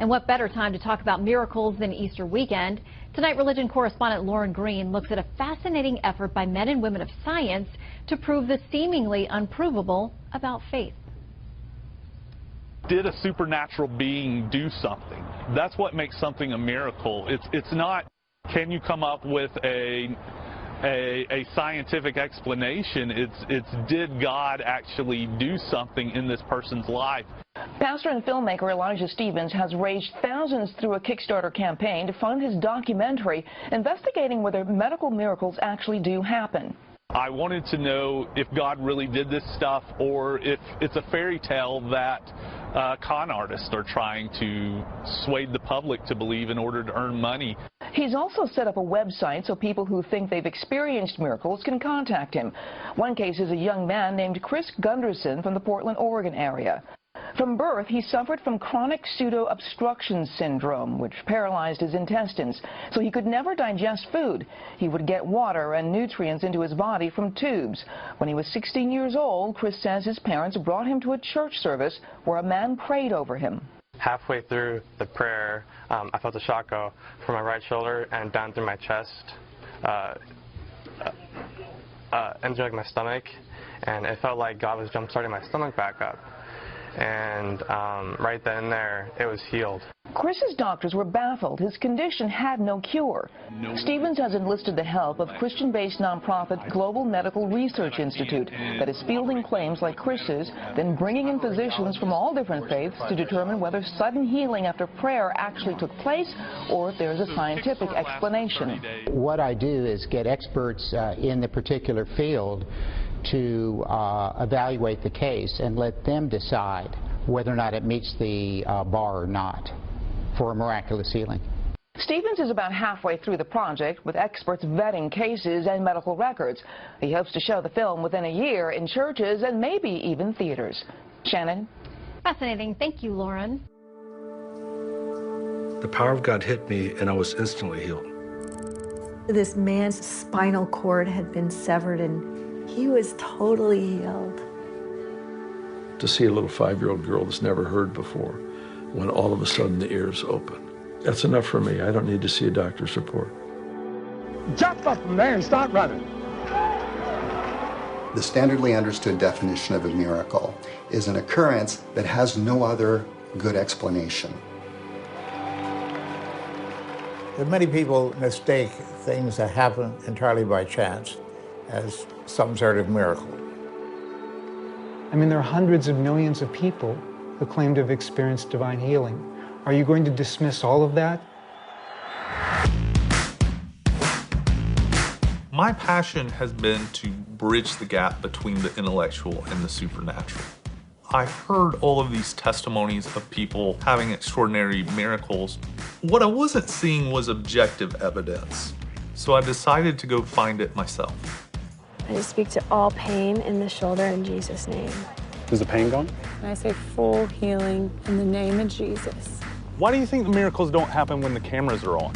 And what better time to talk about miracles than Easter weekend? Tonight, religion correspondent Lauren Green looks at a fascinating effort by men and women of science to prove the seemingly unprovable about faith. Did a supernatural being do something? That's what makes something a miracle. It's not, can you come up with a scientific explanation? It's did God actually do something in this person's life? Pastor and filmmaker Elijah Stevens has raised thousands through a Kickstarter campaign to fund his documentary investigating whether medical miracles actually do happen. I wanted to know if God really did this stuff or if it's a fairy tale that con artists are trying to sway the public to believe in order to earn money. He's also set up a website so people who think they've experienced miracles can contact him. One case is a young man named Chris Gunderson from the Portland, Oregon area. From birth, he suffered from chronic pseudo-obstruction syndrome, which paralyzed his intestines, so he could never digest food. He would get water and nutrients into his body from tubes. When he was 16 years old, Chris says his parents brought him to a church service where a man prayed over him. Halfway through the prayer, I felt a shock go from my right shoulder and down through my chest, entering my stomach, and it felt like God was jump-starting my stomach back up. And right then and there, it was healed. Chris's doctors were baffled. His condition had no cure. Stevens has enlisted the help of Christian-based nonprofit Global Medical Research Institute that is fielding claims like Chris's, then bringing in physicians from all different faiths to determine whether sudden healing after prayer actually took place or if there's a scientific explanation. What I do is get experts in the particular field to evaluate the case and let them decide whether or not it meets the bar or not for a miraculous healing. Stevens is about halfway through the project, with experts vetting cases and medical records. He hopes to show the film within a year in churches and maybe even theaters. Shannon? Fascinating. Thank you, Lauren. The power of God hit me, and I was instantly healed. This man's spinal cord had been severed, and he was totally healed. To see a little 5-year-old girl that's never heard before, when all of a sudden the ears open. That's enough for me. I don't need to see a doctor's report. Jump up from there and start running. The standardly understood definition of a miracle is an occurrence that has no other good explanation. Many people mistake things that happen entirely by chance as some sort of miracle. I mean, there are hundreds of millions of people who claim to have experienced divine healing. Are you going to dismiss all of that? My passion has been to bridge the gap between the intellectual and the supernatural. I heard all of these testimonies of people having extraordinary miracles. What I wasn't seeing was objective evidence, so I decided to go find it myself. I just speak to all pain in the shoulder in Jesus' name. Is the pain gone? And I say full healing in the name of Jesus. Why do you think the miracles don't happen when the cameras are on?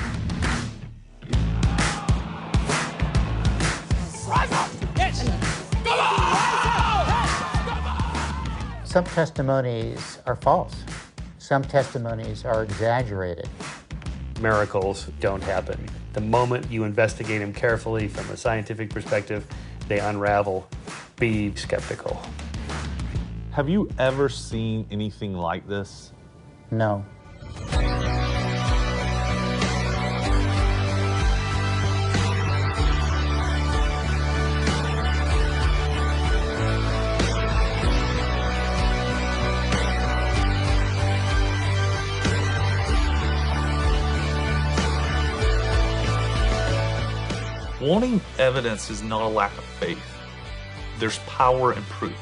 Some testimonies are false. Some testimonies are exaggerated. Miracles don't happen. The moment you investigate them carefully from a scientific perspective, they unravel. Be skeptical. Have you ever seen anything like this? No. Wanting evidence is not a lack of faith. There's power in proof.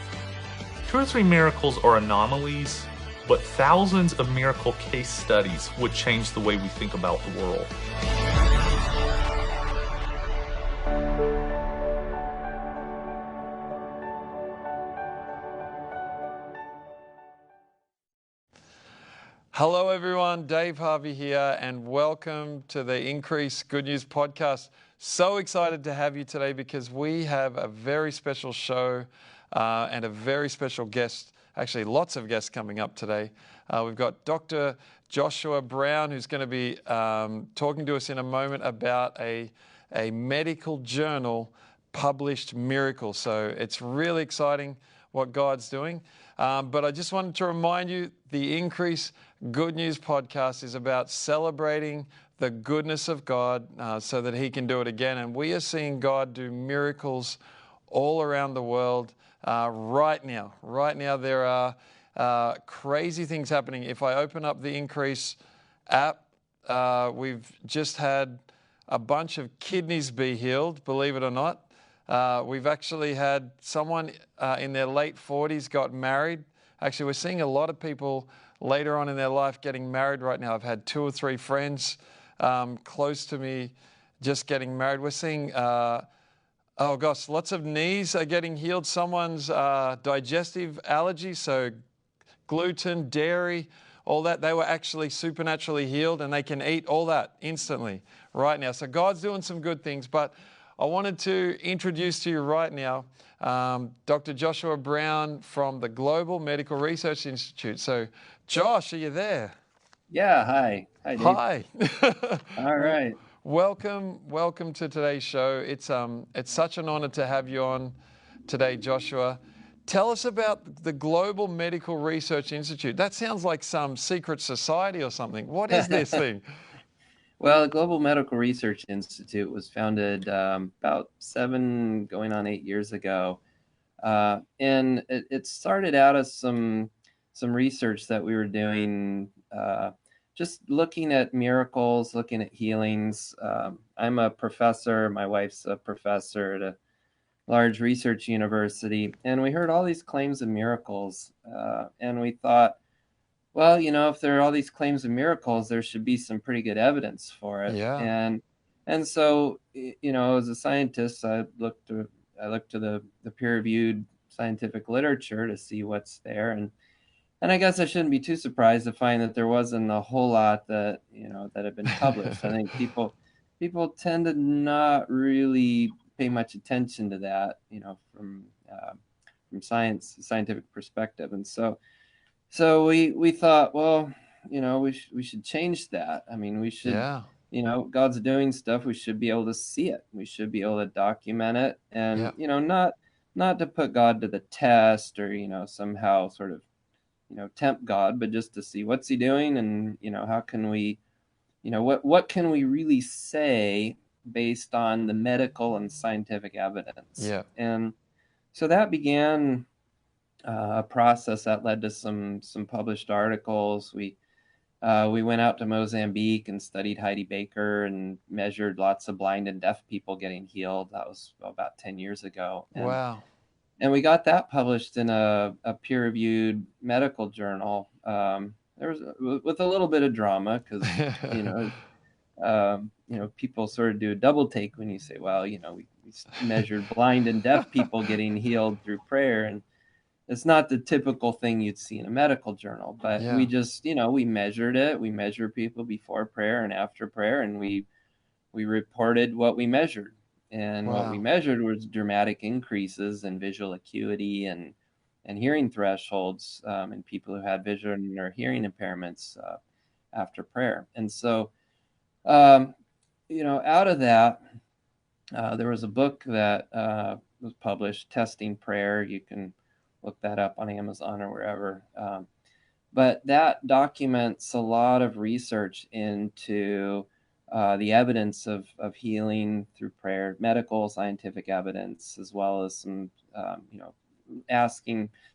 2 or 3 miracles are anomalies, but thousands of miracle case studies would change the way we think about the world. Hello everyone, Dave Harvey here, and welcome to the Increase Good News podcast. So excited to have you today because we have a very special show and a very special guest, actually lots of guests coming up today. We've got Dr. Joshua Brown, who's going to be talking to us in a moment about a medical journal published miracle. So it's really exciting what God's doing. But I just wanted to remind you, the Increase Good News podcast is about celebrating the goodness of God so that He can do it again. And we are seeing God do miracles all around the world right now. Right now there are crazy things happening. If I open up the Increase app, we've just had a bunch of kidneys be healed, believe it or not. We've actually had someone in their late 40s got married. Actually, we're seeing a lot of people later on in their life getting married right now. I've had 2 or 3 friends close to me just getting married. We're seeing, lots of knees are getting healed. Someone's digestive allergy, so gluten, dairy, all that, they were actually supernaturally healed, and they can eat all that instantly right now. So God's doing some good things, but I wanted to introduce to you right now Dr. Joshua Brown from the Global Medical Research Institute. So, Josh, are you there? Yeah, hi. Hi, Dave. Hi. All right. Welcome to today's show. It's such an honor to have you on today, Joshua. Tell us about the Global Medical Research Institute. That sounds like some secret society or something. What is this thing? Well, the Global Medical Research Institute was founded about 7, going on 8 years ago. And it started out as some research that we were doing, just looking at miracles, looking at healings. I'm a professor. My wife's a professor at a large research university, and we heard all these claims of miracles, and we thought, well, if there are all these claims of miracles, there should be some pretty good evidence for it. Yeah. And so, as a scientist, I looked to the peer-reviewed scientific literature to see what's there, and I guess I shouldn't be too surprised to find that there wasn't a whole lot that that had been published. I think people tend to not really pay much attention to that, from scientific perspective, and so we thought, well, we should change that. I mean, we should, God's doing stuff. We should be able to see it. We should be able to document it, and not to put God to the test or somehow sort of tempt God, but just to see what's He doing, and how can we, what can we really say based on the medical and scientific evidence. Yeah. And so that began a process that led to some published articles. We went out to Mozambique and studied Heidi Baker and measured lots of blind and deaf people getting healed. That was about 10 years ago. Wow. And we got that published in a peer-reviewed medical journal. There was with a little bit of drama because people sort of do a double take when you say, well, we measured blind and deaf people getting healed through prayer, and it's not the typical thing you'd see in a medical journal. But we just, we measured it. We measured people before prayer and after prayer, and we reported what we measured. And what we measured was dramatic increases in visual acuity and hearing thresholds in people who had vision or hearing impairments after prayer. And so, out of that, there was a book that was published, Testing Prayer. You can look that up on Amazon or wherever. But that documents a lot of research into the evidence of healing through prayer, medical, scientific evidence, as well as some,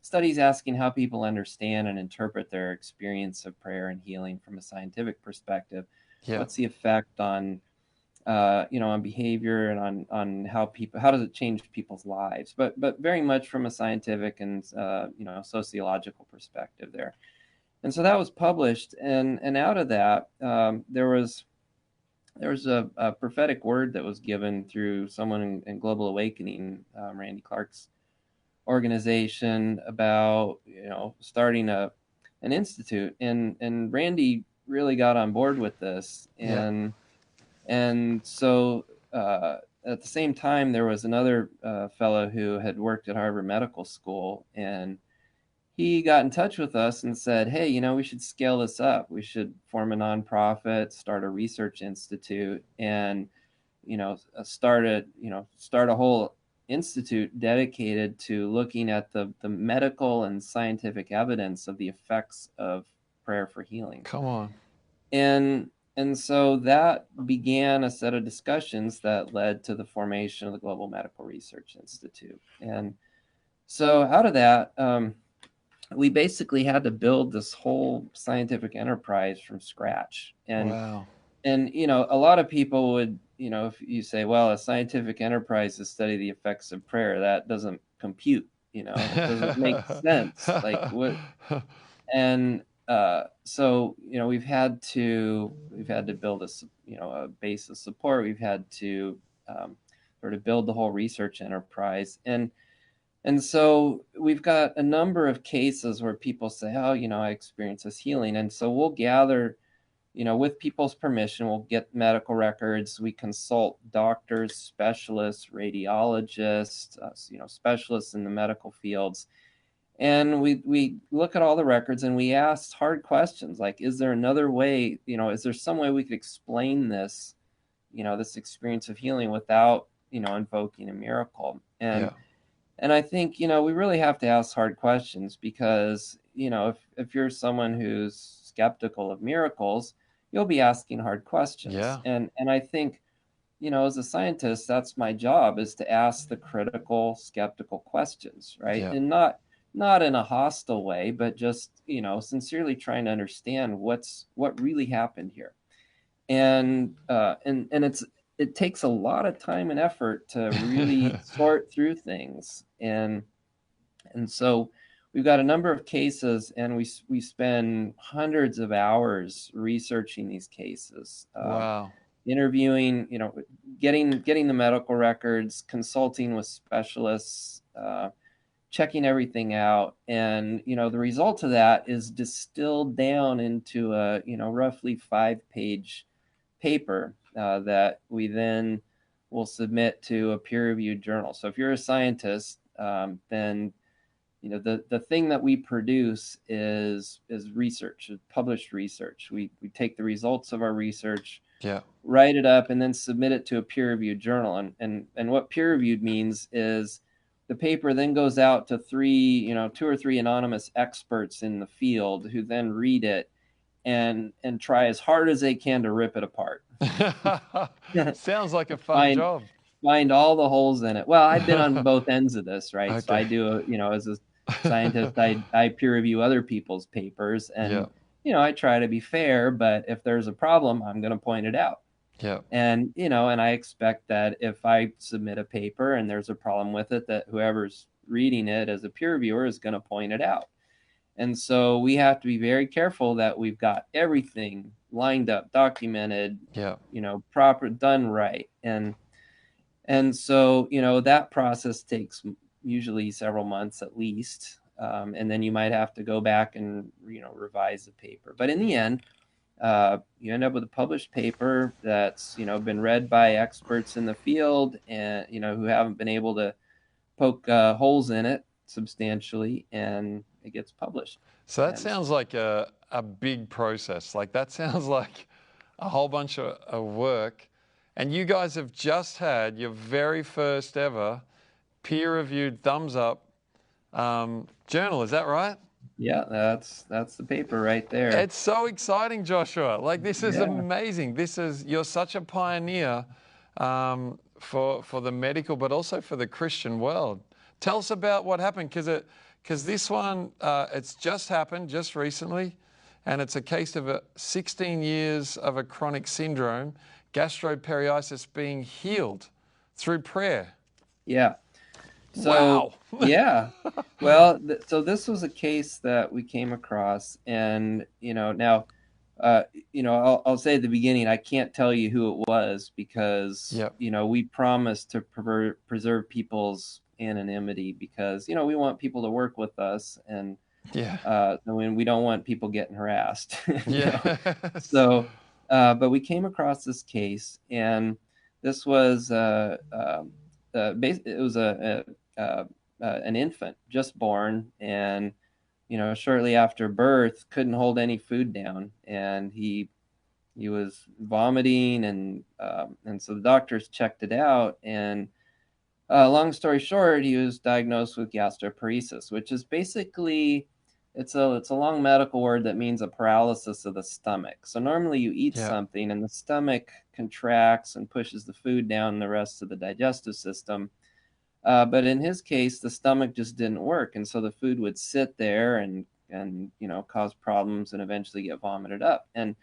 studies asking how people understand and interpret their experience of prayer and healing from a scientific perspective. Yeah. What's the effect on, on behavior and on how does it change people's lives? But very much from a scientific and, sociological perspective there. And so that was published, and out of that, there was a prophetic word that was given through someone in Global Awakening, Randy Clark's organization, about starting an institute, and Randy really got on board with this, and so at the same time there was another fellow who had worked at Harvard Medical School, and he got in touch with us and said, hey, we should scale this up. We should form a nonprofit, start a research institute, and, start a whole institute dedicated to looking at the medical and scientific evidence of the effects of prayer for healing. Come on. And so that began a set of discussions that led to the formation of the Global Medical Research Institute. And so out of that, we basically had to build this whole scientific enterprise from scratch. Wow. And, a lot of people would, if you say, well, a scientific enterprise to study the effects of prayer, that doesn't compute, it doesn't make sense. Like what? And so, we've had to build a base of support. We've had to sort of build the whole research enterprise. And so we've got a number of cases where people say, oh, I experience this healing. And so we'll gather, with people's permission, we'll get medical records. We consult doctors, specialists, radiologists, specialists in the medical fields. And we look at all the records and we ask hard questions like, is there another way, is there some way we could explain this, this experience of healing without, invoking a miracle? And I think, we really have to ask hard questions because, if you're someone who's skeptical of miracles, you'll be asking hard questions. Yeah. And I think, as a scientist, that's my job, is to ask the critical, skeptical questions, right? Yeah. And not in a hostile way, but just, sincerely trying to understand what really happened here. And it takes a lot of time and effort to really sort through things. And so we've got a number of cases, and we spend hundreds of hours researching these cases. Wow. Interviewing, getting the medical records, consulting with specialists, checking everything out. And, the result of that is distilled down into a, roughly 5-page paper that we then will submit to a peer-reviewed journal. So if you're a scientist, then, the thing that we produce is research, published research. We take the results of our research, write it up, and then submit it to a peer-reviewed journal. And what peer-reviewed means is the paper then goes out to 2 or 3 anonymous experts in the field who then read it and try as hard as they can to rip it apart. Sounds like a fun job. Find all the holes in it. Well, I've been on both ends of this, right? Okay. So I do, as a scientist, I peer review other people's papers, and I try to be fair, but if there's a problem, I'm going to point it out. Yeah. And, and I expect that if I submit a paper and there's a problem with it, that whoever's reading it as a peer reviewer is going to point it out. And so we have to be very careful that we've got everything lined up, documented, proper, done right. And so, that process takes usually several months at least. And then you might have to go back and, revise the paper. But in the end, you end up with a published paper that's, been read by experts in the field and, who haven't been able to poke holes in it substantially, and it gets published. So that sounds like a big process. Like that sounds like a whole bunch of work. And you guys have just had your very first ever peer-reviewed thumbs up journal. Is that right? Yeah, that's the paper right there. It's so exciting, Joshua. Like this is amazing. You're such a pioneer for the medical, but also for the Christian world. Tell us about what happened, because this one, it's just happened just recently, and it's a case of 16 years of a chronic syndrome, gastroparesis, being healed through prayer. Yeah. So, wow. Yeah. Well, so this was a case that we came across, and now, I'll say at the beginning, I can't tell you who it was because we promised to preserve people's anonymity because we want people to work with us, and when we don't want people getting harassed. So, but we came across this case, and this was it was an infant just born, and shortly after birth, couldn't hold any food down, and he was vomiting, and so the doctors checked it out, and long story short, he was diagnosed with gastroparesis, which is basically it's a long medical word that means a paralysis of the stomach. So normally you eat something and the stomach contracts and pushes the food down the rest of the digestive system. But in his case, the stomach just didn't work, and so the food would sit there and cause problems and eventually get vomited up. And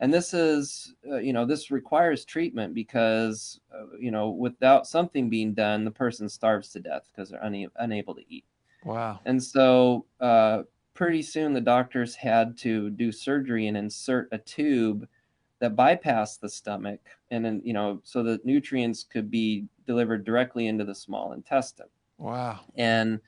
this is this requires treatment because without something being done, the person starves to death because they're unable to eat. Wow. And so pretty soon the doctors had to do surgery and insert a tube that bypassed the stomach, and then so that nutrients could be delivered directly into the small intestine. Wow. And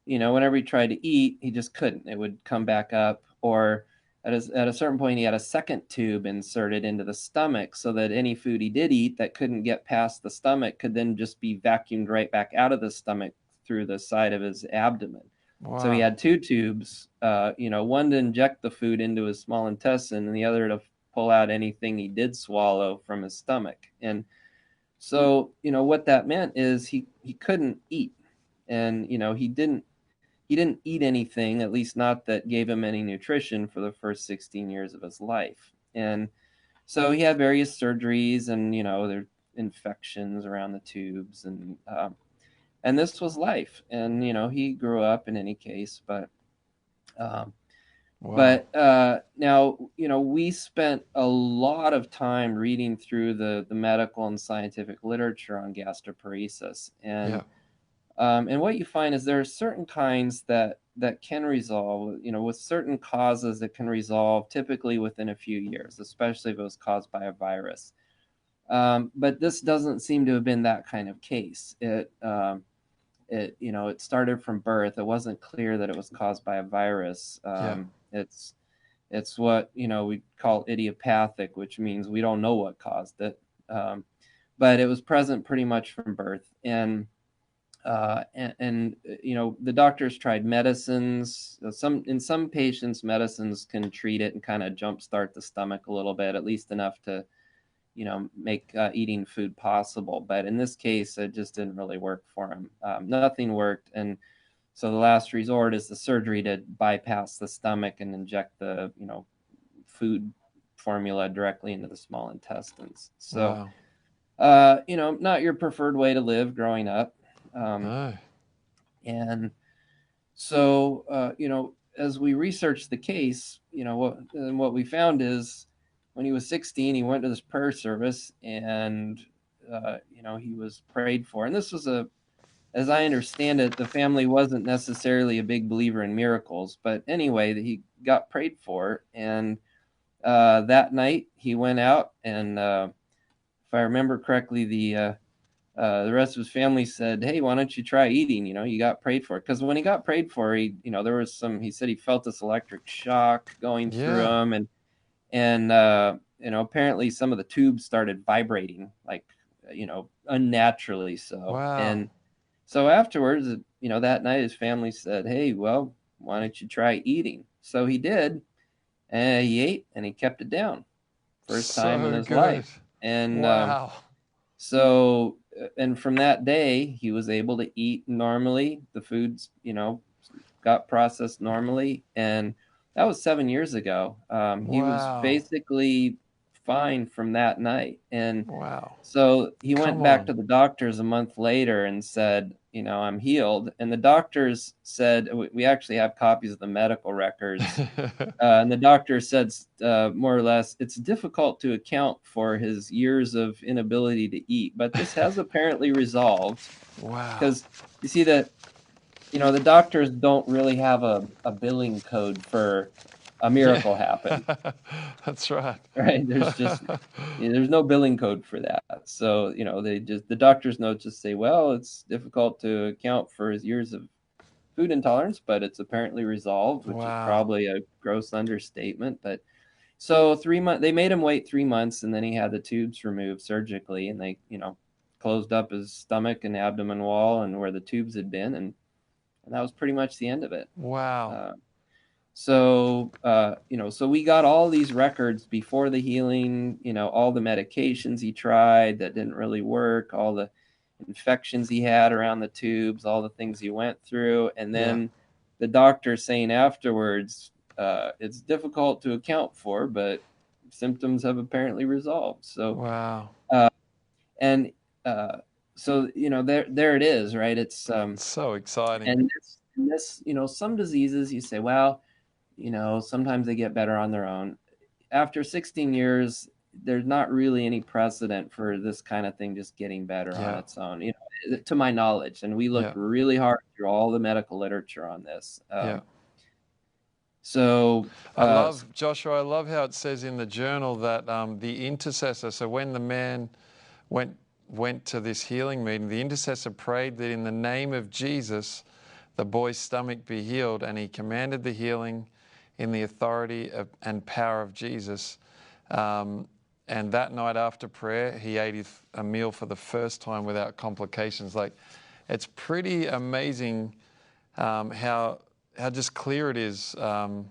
whenever he tried to eat, he just couldn't. It would come back up, or at a certain point, he had a second tube inserted into the stomach so that any food he did eat that couldn't get past the stomach could then just be vacuumed right back out of the stomach through the side of his abdomen. Wow. So he had two tubes, one to inject the food into his small intestine and the other to pull out anything he did swallow from his stomach. And so, what that meant is he couldn't eat, and, he didn't eat anything, at least not that gave him any nutrition, for the first 16 years of his life. And so he had various surgeries, and there infections around the tubes, and this was life. And he grew up in any case, but now we spent a lot of time reading through the medical and scientific literature on gastroparesis, and and what you find is there are certain kinds that can resolve, with certain causes that can resolve typically within a few years, especially if it was caused by a virus. But this doesn't seem to have been that kind of case. It started from birth. It wasn't clear that it was caused by a virus. It's what we call idiopathic, which means we don't know what caused it. But it was present pretty much from birth, and the doctors tried medicines. In some patients, medicines can treat it and kind of jumpstart the stomach a little bit, at least enough to make eating food possible. But in this case, it just didn't really work for him. Nothing worked, and so the last resort is the surgery to bypass the stomach and inject the food formula directly into the small intestines. So not your preferred way to live growing up. And so, as we researched the case, what we found is when he was 16, he went to this prayer service, and, he was prayed for. And this was as I understand it, the family wasn't necessarily a big believer in miracles, but anyway, he got prayed for. And that night he went out, and if I remember correctly, the rest of his family said, "Hey, why don't you try eating? You got prayed for." Because when he got prayed for, there was he said he felt this electric shock going through him, and apparently some of the tubes started vibrating, like, unnaturally so. Wow. And so afterwards, that night his family said, "Hey, well, why don't you try eating?" So he did, and he ate, and he kept it down. First time in his life. And wow. So, and from that day, he was able to eat normally. The foods, got processed normally. And that was 7 years ago. He was basically fine from that night. And so he went back to the doctors a month later and said, "I'm healed." And the doctors said, we actually have copies of the medical records. And the doctor said, more or less, it's difficult to account for his years of inability to eat, but this has apparently resolved. Wow. Because you see that, the doctors don't really have a billing code for a miracle happen. That's right. Right. There's no billing code for that. So, the doctor's notes just say, well, it's difficult to account for his years of food intolerance, but it's apparently resolved, which is probably a gross understatement. But so 3 months, they made him wait 3 months, and then he had the tubes removed surgically, and they, closed up his stomach and abdomen wall and where the tubes had been. And that was pretty much the end of it. Wow. So, so we got all these records before the healing, all the medications he tried that didn't really work, all the infections he had around the tubes, all the things he went through. And then the doctor saying afterwards, it's difficult to account for, but symptoms have apparently resolved. So, wow. And so, there it is, right? It's so exciting. And this, some diseases you say, well, sometimes they get better on their own. After 16 years, there's not really any precedent for this kind of thing just getting better on its own, to my knowledge. And we looked really hard through all the medical literature on this. So I love, Joshua, I love how it says in the journal that the intercessor, so when the man went to this healing meeting, the intercessor prayed that in the name of Jesus, the boy's stomach be healed, and he commanded the healing in the authority and power of Jesus. And that night after prayer, he ate a meal for the first time without complications. Like, it's pretty amazing how just clear it is, and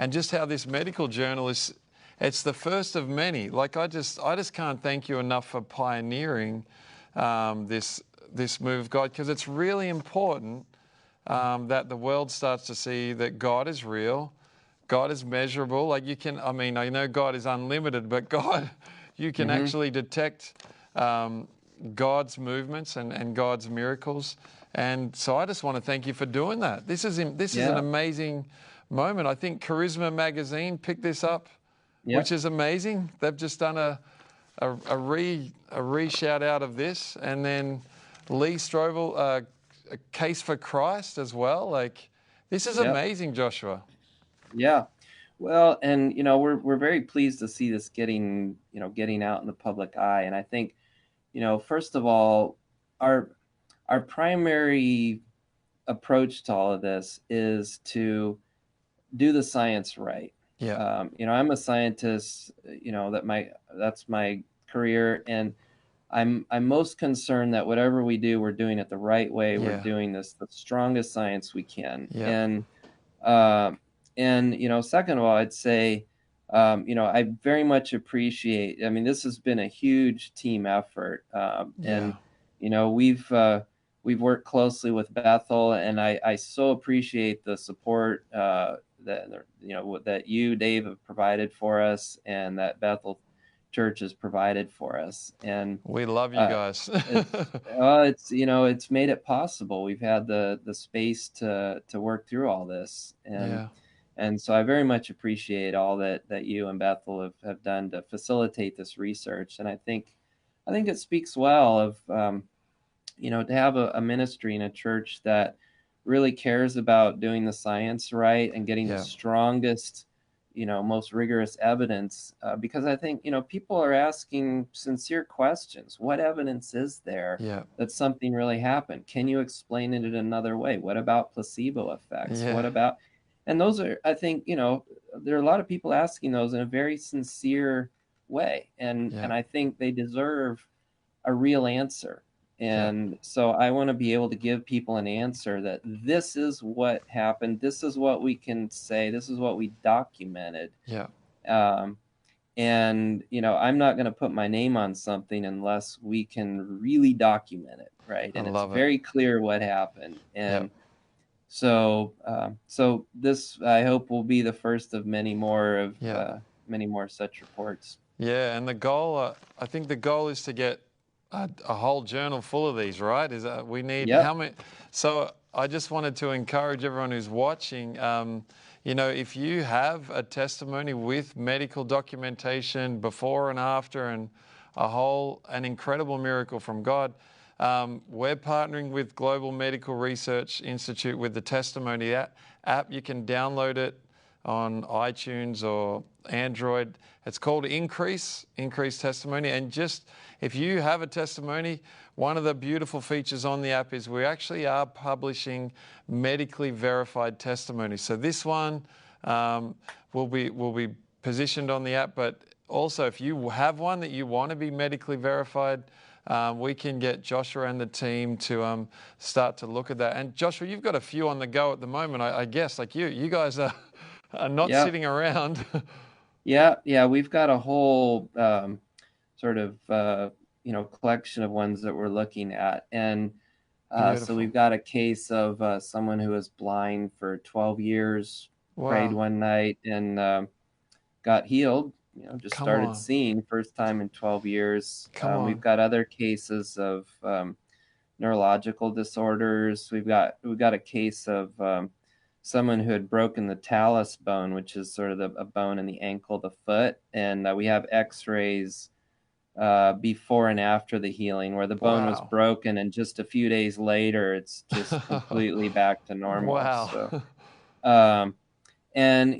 just how this medical journal is. It's the first of many. Like, I just can't thank you enough for pioneering this move of God, because it's really important that the world starts to see that God is real, God is measurable. Like, I know God is unlimited, but God, you can actually detect God's movements and God's miracles. And so I just want to thank you for doing that. This is an amazing moment. I think Charisma Magazine picked this up, which is amazing. They've just done a re-shout out of this. And then Lee Strobel, a Case for Christ as well. Like, this is amazing, Joshua. Yeah. Well, and, we're very pleased to see this getting out in the public eye. And I think, first of all, our primary approach to all of this is to do the science right. Yeah. I'm a scientist, that's my career, and I'm most concerned that whatever we do, we're doing it the right way. We're doing the strongest science we can. Yeah. And second of all, I'd say, I very much appreciate, this has been a huge team effort. And we've worked closely with Bethel, and I so appreciate the support that you, Dave, have provided for us, and that Bethel Church has provided for us. And we love you guys. It's made it possible. We've had the space to work through all this, and so I very much appreciate all that you and Bethel have done to facilitate this research. And I think it speaks well of to have a ministry in a church that really cares about doing the science right and getting the strongest, most rigorous evidence, because I think, people are asking sincere questions. What evidence is there that something really happened? Can you explain it in another way? What about placebo effects? What about, and those are, I think, there are a lot of people asking those in a very sincere way. And I think they deserve a real answer. And so I want to be able to give people an answer that this is what happened. This is what we can say. This is what we documented. And, I'm not going to put my name on something unless we can really document it. Right. And it's very clear what happened. And so this, I hope, will be the first of many more such reports. Yeah. And the goal, I think the goal is to get a whole journal full of these, right? We need how many? So I just wanted to encourage everyone who's watching, if you have a testimony with medical documentation before and after, and an incredible miracle from God, we're partnering with Global Medical Research Institute with the Testimony app. You can download it on iTunes or Android. It's called Increase Testimony. And just, if you have a testimony, one of the beautiful features on the app is we actually are publishing medically verified testimonies. So this one will be positioned on the app, but also if you have one that you want to be medically verified, we can get Joshua and the team to start to look at that. And Joshua, you've got a few on the go at the moment, I guess. Like you guys are not Yep. sitting around. Yeah, we've got a whole sort of collection of ones that we're looking at, and so Beautiful. we've got a case of someone who was blind for 12 years, prayed Wow. one night, and got healed. Just Come started on. seeing first time in 12 years. Come on. We've got other cases of neurological disorders. We've got a case of someone who had broken the talus bone, which is sort of a bone in the ankle of the foot, and we have X-rays before and after the healing, where the bone was Wow. broken, and just a few days later, it's just completely back to normal. Wow. So, and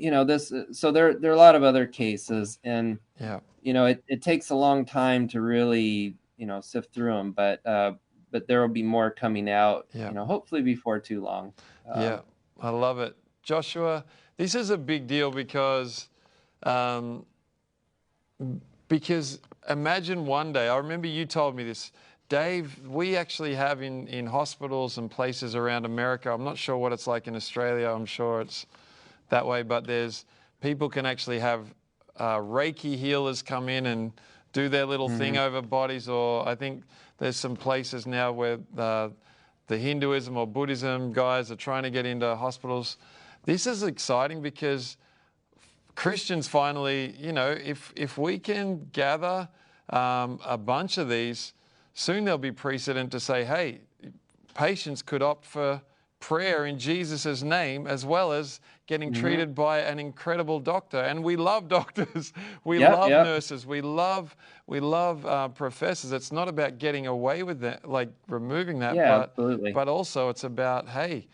so there are a lot of other cases, and Yeah. it takes a long time to really sift through them, but there will be more coming out, Yeah. hopefully before too long. Yeah, I love it. Joshua, this is a big deal because imagine one day, I remember you told me this, Dave, we actually have in hospitals and places around America, I'm not sure what it's like in Australia, I'm sure it's that way, but people can actually have Reiki healers come in and do their little thing over bodies, or I think there's some places now where the Hinduism or Buddhism guys are trying to get into hospitals. This is exciting because Christians finally, if we can gather a bunch of these, soon there'll be precedent to say, hey, patients could opt for prayer in Jesus' name as well as getting treated by an incredible doctor. And we love doctors. We love nurses. We love professors. It's not about getting away with that, like removing that, absolutely. But also it's about, hey,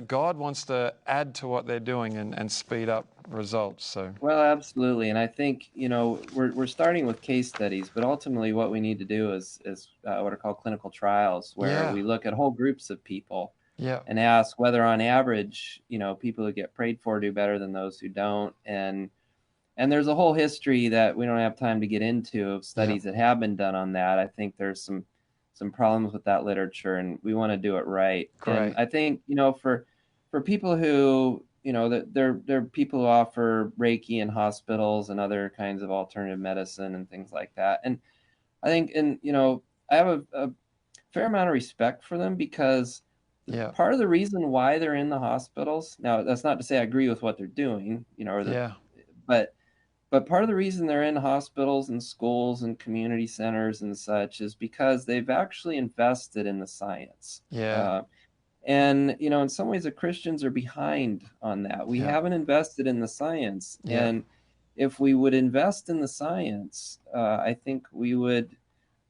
God wants to add to what they're doing and speed up results. So well, absolutely, and I think we're starting with case studies, but ultimately what we need to do is what are called clinical trials, where we look at whole groups of people and ask whether on average people who get prayed for do better than those who don't, and there's a whole history that we don't have time to get into of studies that have been done on that. I think there's some problems with that literature, and we want to do it right. Great. And I think for people who that there are people who offer Reiki in hospitals and other kinds of alternative medicine and things like that, and I think I have a fair amount of respect for them, because part of the reason why they're in the hospitals, now that's not to say I agree with what they're doing, but part of the reason they're in hospitals and schools and community centers and such is because they've actually invested in the science. And in some ways the Christians are behind on that. We haven't invested in the science, and if we would invest in the science, I think we would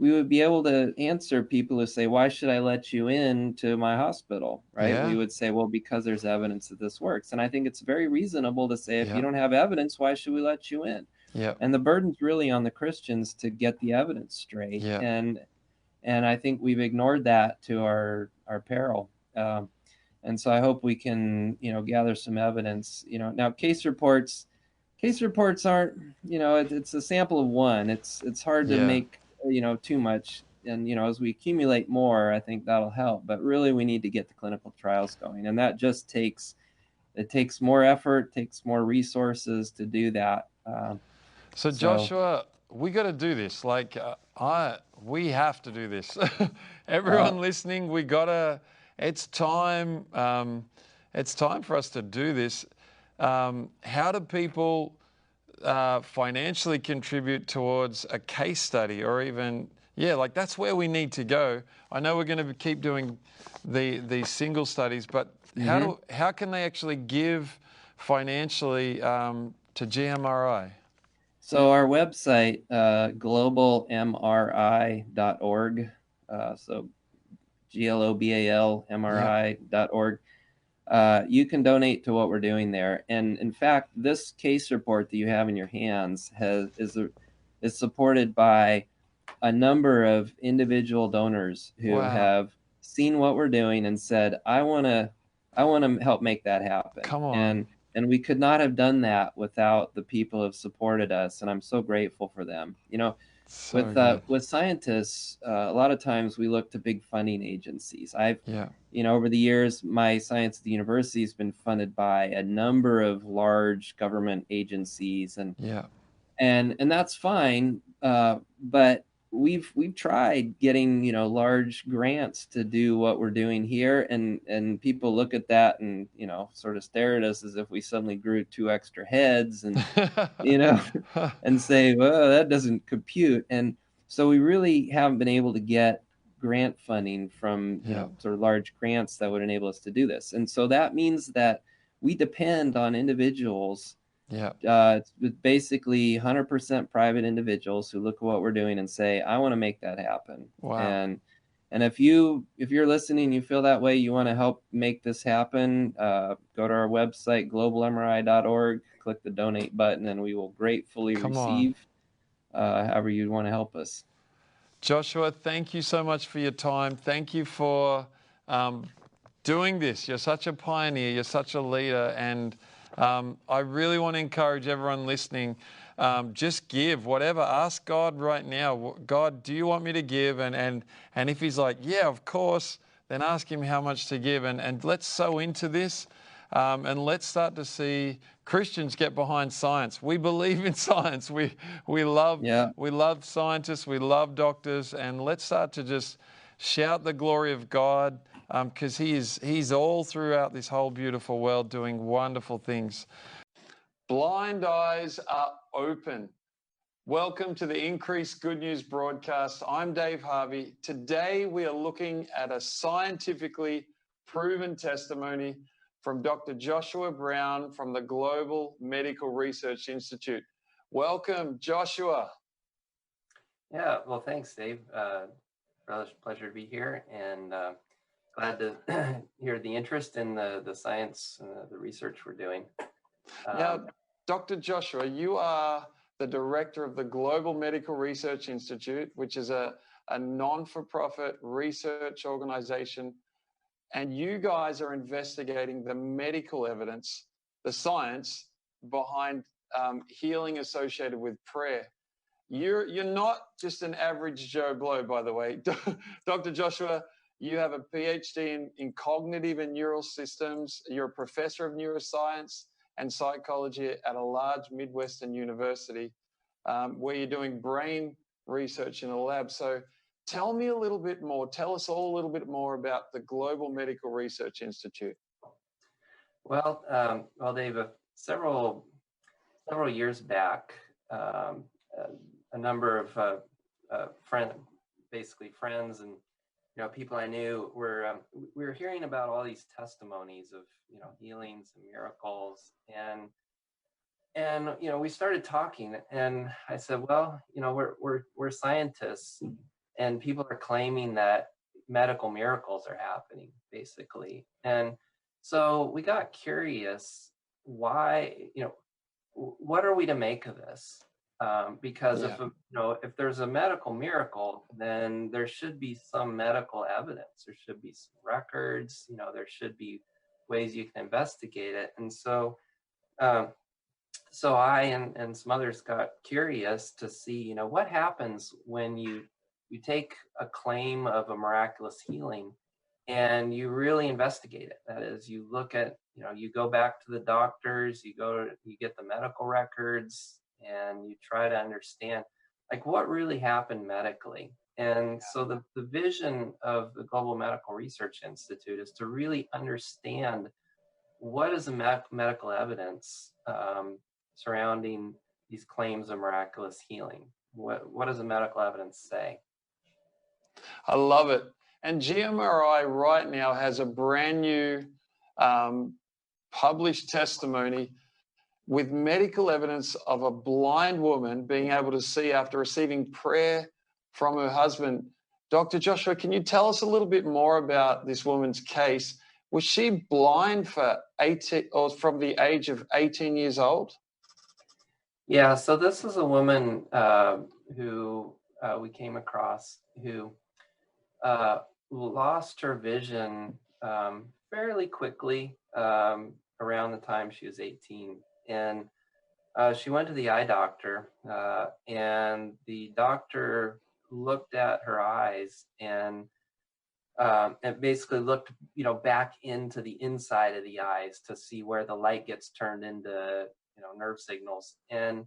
be able to answer people who say, why should I let you in to my hospital, right? We would say, well, because there's evidence that this works. And I think it's very reasonable to say, if you don't have evidence, why should we let you in? And the burden's really on the Christians to get the evidence straight. And I think we've ignored that to our peril. And so I hope we can, gather some evidence. Now case reports aren't, it's a sample of one. It's hard to make too much, and as we accumulate more, I think that'll help, but really we need to get the clinical trials going, and that just takes more effort, takes more resources to do that. So Joshua, we got to do this. We have to do this. Everyone listening, it's time for us to do this. How do people financially contribute towards a case study, or even that's where we need to go. I know we're going to keep doing these single studies, but how can they actually give financially to GMRI? So our website, globalmri.org, so globalmri.org. You can donate to what we're doing there. And in fact, this case report that you have in your hands is supported by a number of individual donors who have seen what we're doing and said, I want to help make that happen. Come on. And And we could not have done that without the people who have supported us, and I'm so grateful for them. So good. With scientists, a lot of times we look to big funding agencies. Yeah. Over the years, my science at the university has been funded by a number of large government agencies, and Yeah. and that's fine. But we've tried getting large grants to do what we're doing here, and people look at that and sort of stare at us as if we suddenly grew 2 extra heads, and and say, well, that doesn't compute. And so we really haven't been able to get grant funding from sort of large grants that would enable us to do this. And so that means that we depend on individuals. It's basically 100% private individuals who look at what we're doing and say, I want to make that happen. Wow. And if you're listening, you feel that way, you want to help make this happen, go to our website, globalmri.org, click the donate button, and we will gratefully receive however you want to help us. Joshua, thank you so much for your time. Thank you for doing this. You're such a pioneer. You're such a leader. And I really want to encourage everyone listening, just give whatever. Ask God right now, God, do you want me to give? And if he's like, yeah, of course, then ask him how much to give. And let's sow into this. And let's start to see Christians get behind science. We believe in science. We love scientists. We love doctors. And let's start to just shout the glory of God, because he's all throughout this whole beautiful world doing wonderful things. Blind eyes are open. Welcome to the Increased Good News broadcast. I'm Dave Harvey. Today we are looking at a scientifically proven testimony from Dr. Joshua Brown from the Global Medical Research Institute. Welcome, Joshua. Yeah, well, thanks, Dave. Pleasure to be here, and glad to hear the interest in the science and the research we're doing. Now, Dr. Joshua, you are the director of the Global Medical Research Institute, which is a non-for-profit research organization. And you guys are investigating the medical evidence, the science behind healing associated with prayer. You're not just an average Joe Blow, by the way. Dr. Joshua, you have a PhD in cognitive and neural systems. You're a professor of neuroscience and psychology at a large Midwestern university, where you're doing brain research in a lab. So tell me a little bit more. Tell us all a little bit more about the Global Medical Research Institute. Well, Dave, several years back, a number of friends and people I knew we were hearing about all these testimonies of healings and miracles, and we started talking, and I said, well, we're scientists, and people are claiming that medical miracles are happening, basically. And so we got curious, why, what are we to make of this? Because if there's a medical miracle, then there should be some medical evidence. There should be some records. There should be ways you can investigate it. And so, I and some others got curious to see, what happens when you take a claim of a miraculous healing and you really investigate it. That is, you look at, you go back to the doctors, you get the medical records, and you try to understand, like, what really happened medically. And so the vision of the Global Medical Research Institute is to really understand what is the medical evidence surrounding these claims of miraculous healing. What does the medical evidence say? I love it. And GMRI right now has a brand new published testimony with medical evidence of a blind woman being able to see after receiving prayer from her husband. Dr. Joshua, can you tell us a little bit more about this woman's case? Was she blind for 18 or from the age of 18 years old? Yeah, so this is a woman who we came across who lost her vision fairly quickly. around the time she was 18. And she went to the eye doctor, and the doctor looked at her eyes and it basically looked, back into the inside of the eyes to see where the light gets turned into, nerve signals. And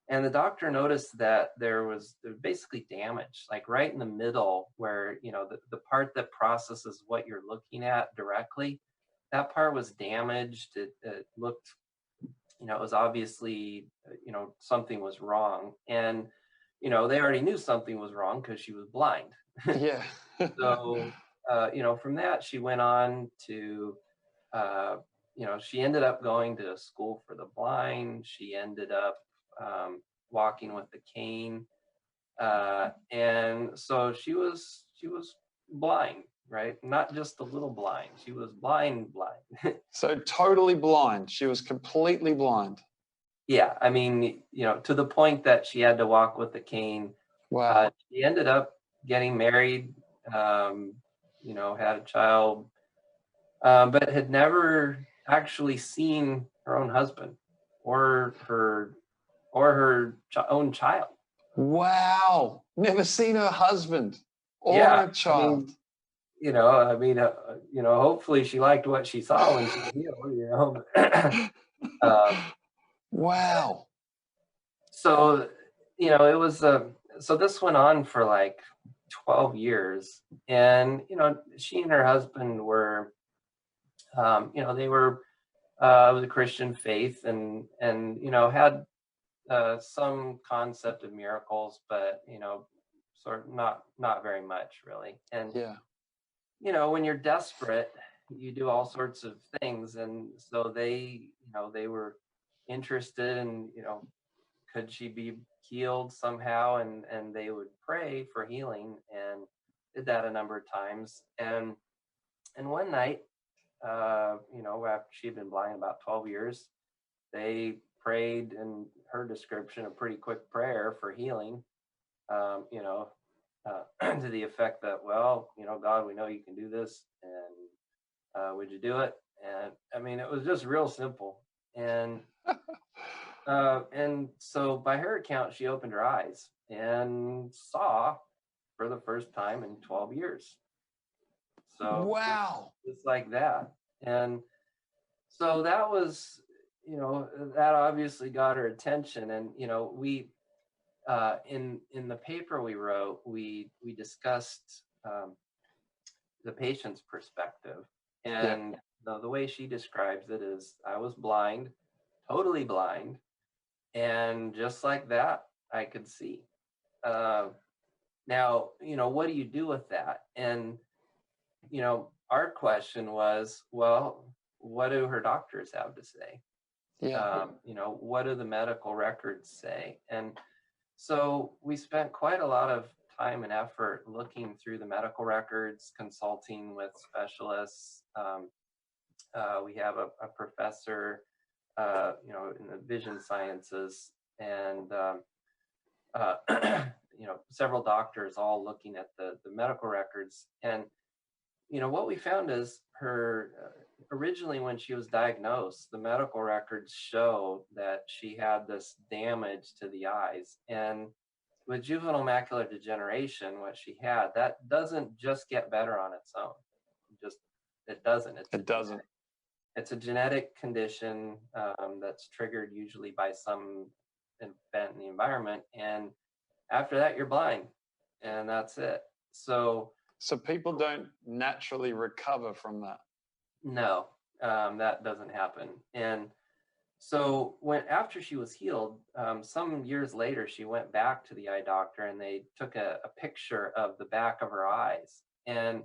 the doctor noticed that there was basically damage, like right in the middle where, the part that processes what you're looking at directly, that part was damaged. It looked, it was obviously, something was wrong. And, they already knew something was wrong because she was blind. Yeah. So, from that, she went on to, she ended up going to school for the blind. She ended up walking with the cane. And so she was blind, right? Not just a little blind. She was blind. So totally blind. She was completely blind. Yeah, I mean, to the point that she had to walk with the cane. Wow. She ended up getting married, had a child, but had never actually seen her own husband or her own child. Wow. Never seen her husband or Yeah, her child. Hopefully she liked what she saw when she was healed. Wow. So, it was, so this went on for like 12 years. And, she and her husband were, they were of the Christian faith and had some concept of miracles, but, sort of not very much really. And, yeah. When you're desperate, you do all sorts of things. And so they were interested in, could she be healed somehow? And they would pray for healing and did that a number of times. And one night, after she'd been blind about 12 years, they prayed in her description a pretty quick prayer for healing, to the effect that, well, God, we know you can do this, and would you do it? And I mean, it was just real simple. And so by her account, she opened her eyes and saw for the first time in 12 years. So wow, just like that. And so that was, that obviously got her attention. And, we, in the paper we wrote, we discussed the patient's perspective. And the way she describes it is, I was blind, totally blind. And just like that, I could see. Now, what do you do with that? And, our question was, well, what do her doctors have to say? Yeah. What do the medical records say? And so we spent quite a lot of time and effort looking through the medical records, consulting with specialists. We have a professor, in the vision sciences, and several doctors all looking at the medical records. And what we found is her originally, when she was diagnosed, the medical records show that she had this damage to the eyes. And with juvenile macular degeneration, what she had, that doesn't just get better on its own. It doesn't. It's a genetic condition that's triggered usually by some event in the environment. And after that, you're blind, and that's it. So people don't naturally recover from that. No, that doesn't happen. And so after she was healed, some years later, she went back to the eye doctor and they took a picture of the back of her eyes. And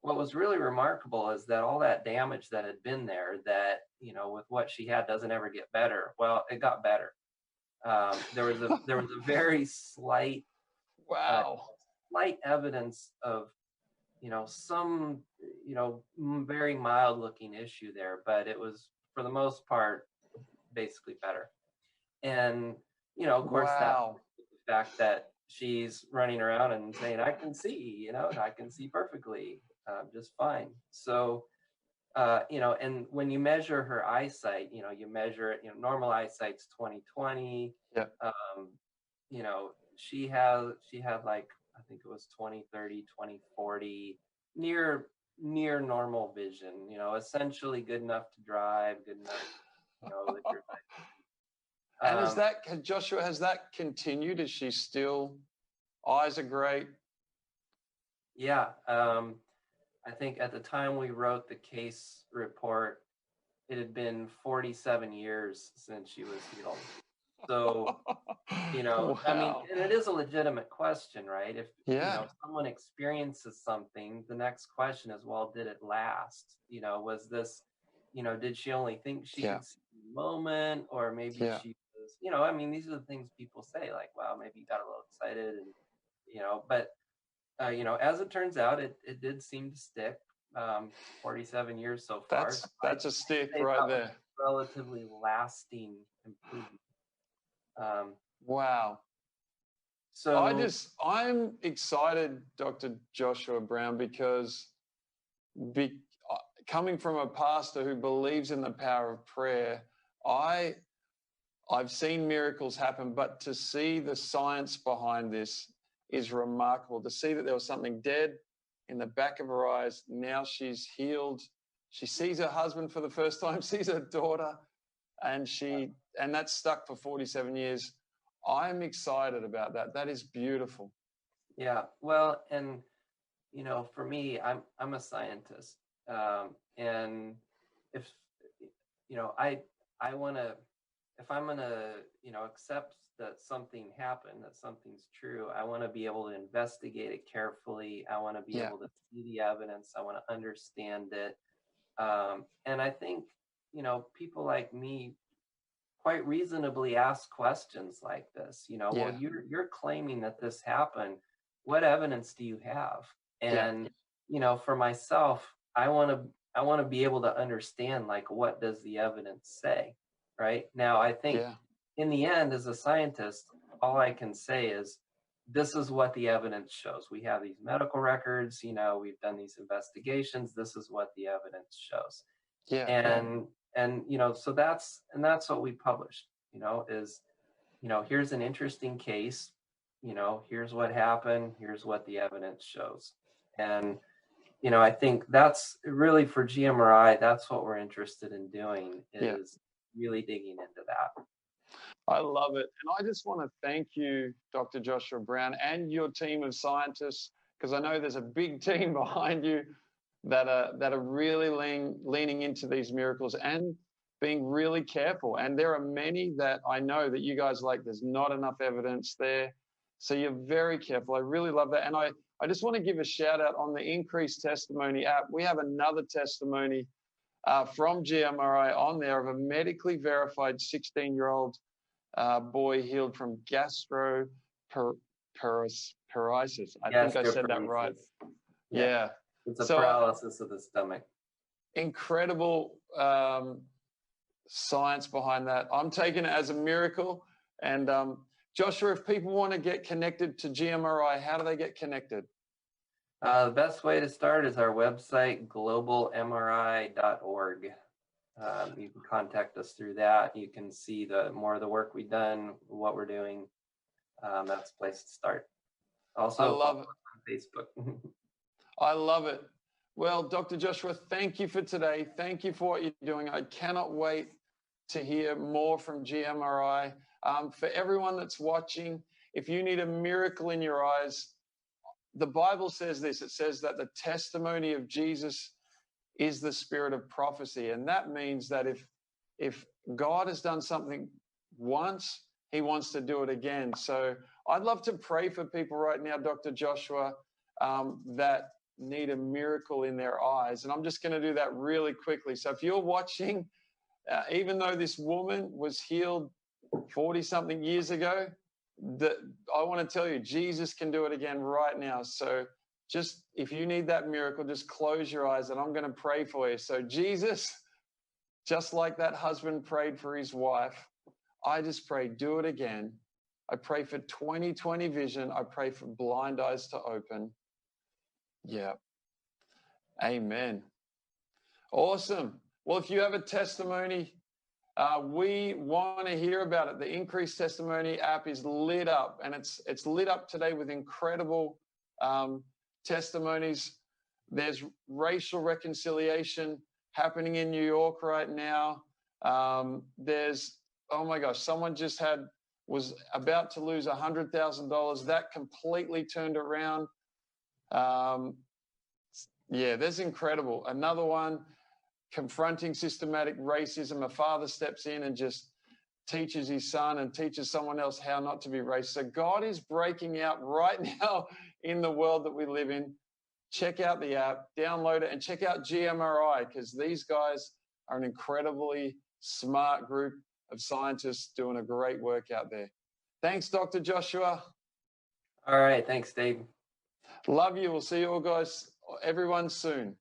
what was really remarkable is that all that damage that had been there, that, with what she had doesn't ever get better. Well, it got better. There was a very slight, slight evidence of, some, very mild looking issue there, but it was for the most part basically better. And, of course, the fact that she's running around and saying, I can see, I can see perfectly, just fine. So and when you measure her eyesight, you measure it, normal eyesight's 20/20. Yeah. She had like, I think it was 20/30, 20/40, near normal vision, essentially good enough to drive, good enough, with your And is that, Joshua, has that continued? Is she still, eyes are great? Yeah. I think at the time we wrote the case report, it had been 47 years since she was healed. So, Wow. I mean, and it is a legitimate question, right? If someone experiences something, the next question is, well, did it last? Was this, did she only think she could see the moment, or maybe she was, I mean, these are the things people say, like, wow, maybe you got a little excited, and but as it turns out, it did seem to stick. 47 years so far. That's a stick right there. Relatively lasting improvement. Wow. So I'm excited, Dr. Joshua Brown, because coming from a pastor who believes in the power of prayer, I've seen miracles happen, but to see the science behind this is remarkable. To see that there was something dead in the back of her eyes, now she's healed. She sees her husband for the first time, sees her daughter, and that's stuck for 47 years. I'm excited about that. That is beautiful. Yeah, well, and for me, I'm a scientist, and if I want to, if I'm gonna accept that something happened, that something's true, I want to be able to investigate it carefully. I want to be able to see the evidence. I want to understand it, and I think people like me quite reasonably ask questions like this. Well, you're claiming that this happened. What evidence do you have? And for myself, I want to be able to understand, like, what does the evidence say? Right now, I think in the end, as a scientist, all I can say is this is what the evidence shows. We have these medical records. We've done these investigations. This is what the evidence shows. And so that's what we published. Is here's an interesting case. Here's what happened. Here's what the evidence shows. And I think that's really, for GMRI, that's what we're interested in doing, is really digging into that. I love it. And I just want to thank you, Dr. Joshua Brown, and your team of scientists, because I know there's a big team behind you that are really leaning into these miracles and being really careful. And there are many that I know that you guys there's not enough evidence there. So you're very careful. I really love that. And I just want to give a shout out on the Increased Testimony app. We have another testimony from GMRI on there of a medically verified 16-year-old boy healed from gastroparesis. I think I said that right. Yeah. It's a paralysis of the stomach. Incredible science behind that. I'm taking it as a miracle. And Joshua, if people want to get connected to GMRI, how do they get connected? The best way to start is our website, globalmri.org. You can contact us through that. You can see more of the work we've done, what we're doing. That's the place to start. Also, I love it. On Facebook. I love it. Well, Dr. Joshua, thank you for today. Thank you for what you're doing. I cannot wait to hear more from GMRI. For everyone that's watching, if you need a miracle in your eyes, the Bible says this. It says that the testimony of Jesus is the spirit of prophecy. And that means that if God has done something once, he wants to do it again. So I'd love to pray for people right now, Dr. Joshua, that need a miracle in their eyes. And I'm just going to do that really quickly. So if you're watching, even though this woman was healed 40-something years ago, I want to tell you, Jesus can do it again right now. So just, if you need that miracle, just close your eyes and I'm going to pray for you. So Jesus, just like that husband prayed for his wife, I just pray, do it again. I pray for 20/20 vision. I pray for blind eyes to open. Yeah. Amen. Awesome. Well, if you have a testimony, we want to hear about it. The Increased Testimony app is lit up, and it's lit up today with incredible testimonies. There's racial reconciliation happening in New York right now. There's, oh my gosh, someone just was about to lose $100,000. That completely turned around. Yeah, that's incredible. Another one, confronting systematic racism. A father steps in and just teaches his son and teaches someone else how not to be racist. So God is breaking out right now in the world that we live in. Check out the app, download it, and check out GMRI, because these guys are an incredibly smart group of scientists doing a great work out there. Thanks, Dr. Joshua. All right. Thanks, Dave. Love you. We'll see you all guys, everyone soon.